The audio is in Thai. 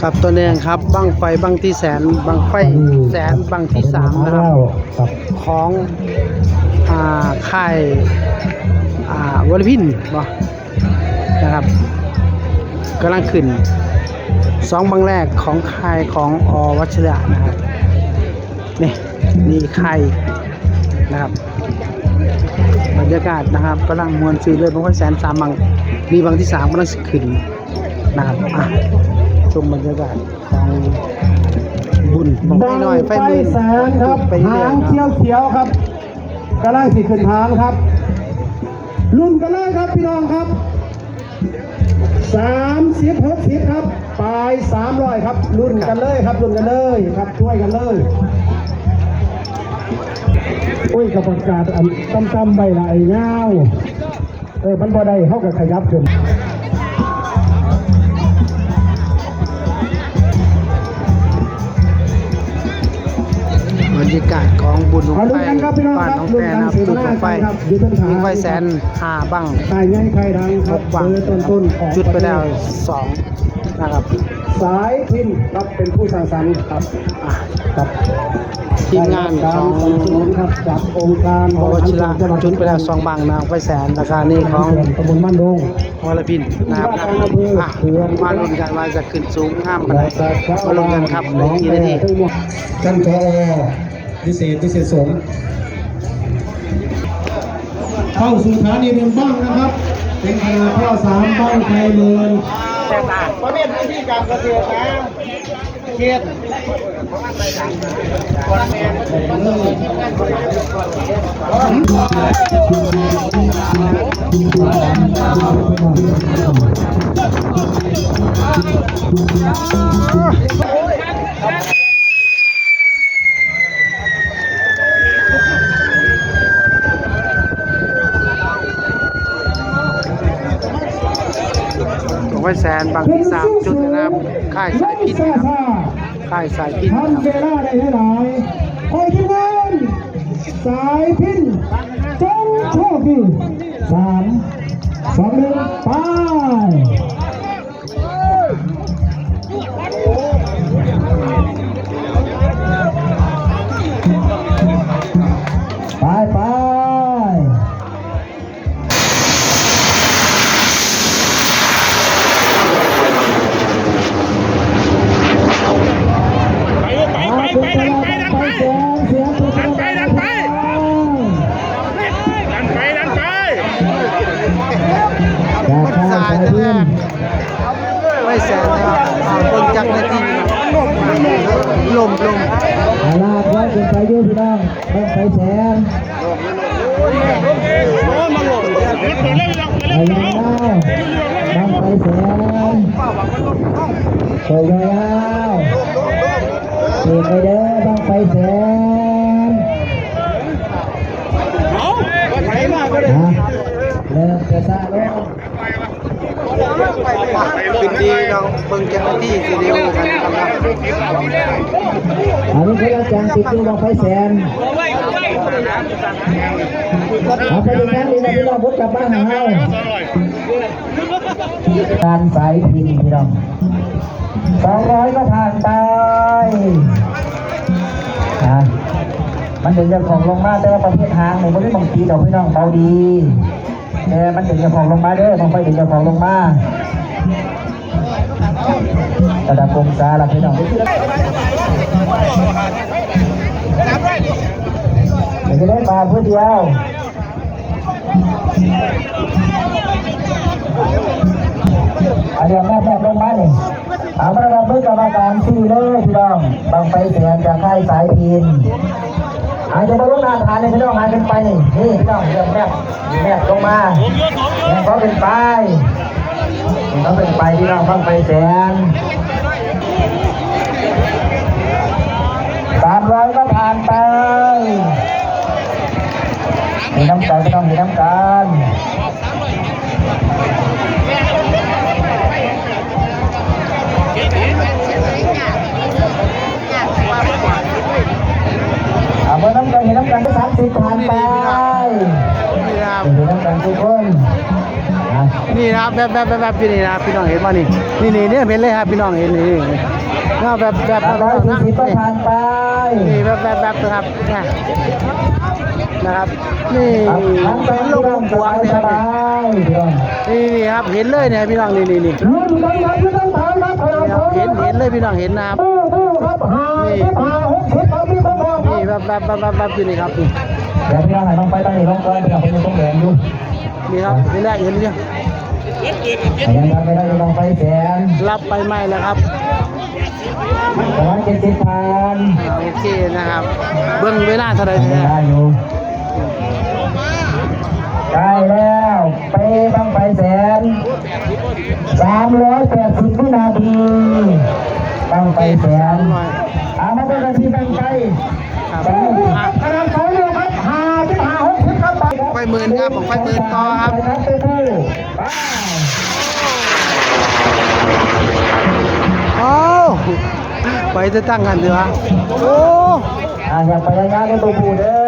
ครับตัวหนึ่งครับบังไฟบังที่แสนบังไฟแสนบังที่3นะครับของค่ายวอลพินบ่นะครับกำลังขึ้น2บังแรกของค่ายของวัชระนะครับนี่ค่ายนะครับบรรยากาศนะครับกำลังมวลซื้อเลยบังไฟแสน3บังมีบังที่3กำลังขึ้นนะครับชมบรรยากาศของบุญของไฟน้อยไฟมือ แสนครับหางเขียวครับกำลังสิขึ้นหางครับรุ่นกันเลยครับพี่น้องครับ30 60ครับปลาย300ครับรุ่นกันเลยครับรุ่นกันเลยครับช่วยกันเลยโอ้ยกับประกาศตั้มใบละไอ้เงามันบ่ได้เข้ากับขยับขึ้นบรรยากาศของบุญของไฟบ้านน้องแพรนะครับบุญของไฟยิงไฟแสน5บังใครง่ายใครดังครับ 6บังจุดไปแล้ว2นะครับสายพินครับเป็นผู้สร้างสรรค์ครับทีมงานของครับจากองค์การวชิระจุดไปแล้ว2บังนะไฟแสนราคานี้ของตำบลบ้านดงวรพินนะครับมาลุ้นกันว่าจะขึ้นสูงห้ามกันเลยมาลุ้นกันครับในกี่นาทีท่านผอ.พิเศษสมเข้าสู่ฐานีเป็นบ้างนะครับเป็นคณะข้อ3บ้างไทยเมืองประเภทพื้นที่การเกษตรนะเขตไฟแสนบางที่3จุดนะครับค่ายสายพิษนะครับค่ายสายพิษนะครับทำเวลาได้หลายโอ้ยทีมงานสายพินจงโชคดี3 2 1ไปสายแรกไฟแสนนะครับเบิ่งจักนาทีลมอาลาดไว้เป็นไปยืดพี่น้องต้องไปแสนไปแล้วต้องไปแสนโซ่ยาวเก็บไปเด้อต้องไปแสนเริ่มกระซ่าลงขึ้นดีเราเบิ่งจักนาทีสิเร็วกันครับอันนี้คืออาจารย์ติดตัวบอกไปแสนเอาไปดูกันดีนะพี่น้องพุทธกลับบ้านของเราการสายพินพี่น้อง200ก็ผ่านไปมันถึงจะของลงมาแต่ว่าประเภทหางเนี่ยไม่ได้บางทีดอกพี่น้องเบาดีแต่มันถึงจะของลงมาเด้อบางไฟถึงจะของลงมาระดับองศาละพี่น้องจะได้มาเพื่อเดียวเดี๋ยวแม่ลงมาเนี่ยเอามาเราเพื่อกรรมการที่เลยพี่น้องบางไฟแสนจากค่ายสายพินอาจจะมาลงนาทานเลยพี่น้องหายเป็นไปนี่พี่น้องเรื่องแม่ลงมาแล้วก็เป็นไปต้องเป็นไปพี่น้องบางไฟแสน300ก็ผ่านไปมีน้ำใจพี่น้องมีน้ำกันเมื่อน้ำกันเห็นน้ำกันก็30ผ่านไปเห็นน้ำกันทุกคน นี่นะครับแบบอยู่นี่นะครับพี่น้องเห็นป่ะนี่เนี่ยเห็นเลยครับพี่น้องเห็นนี่แบบ 140ก็ผ่านไป นี่แบบนะครับนะครับนี่ ทั้งสอ เป็ ง นลูก พี่น้อง หัว ส เนี่ย บายๆพี่น้อง นี่ครับเห็นเลยเนี่ยพี่น้องนี่ ลุ้นกันครับพี่น้องถอยครับถอย เห็นเลยพี่น้องเห็นนะครับ ตู้ครับ50 ครับพี่น้อง นี่แบบอยู่นี่ครับนี่ เดี๋ยวพี่น้องให้น้องไปตั้งนี่น้องก่อนพี่น้องเป็นต้องแดงอยู่ นี่ครับนี่แรกเห็นยัง ยังทำไม่ได้น้องไปแสน รับไปไม่แล้วครับ ประมาณ70พัน โอเคนะครับ เบิ้งเวลาเท่าไหร่ ยัง เนี่ย ได้อยู่ได้แล้วไปบ้างไปแสน380วินาทีบ้างไปแสนมาเป็นนาทีบ้างไป ครับ กำลังสองเร็วครับ55 60ครับไป ไฟหมื่นครับผมไฟหมื่นต่อครับ ไปไปไป ไปจะตั้งกันเถอะโอ้ อยากไปงานในตัวปูเด้อ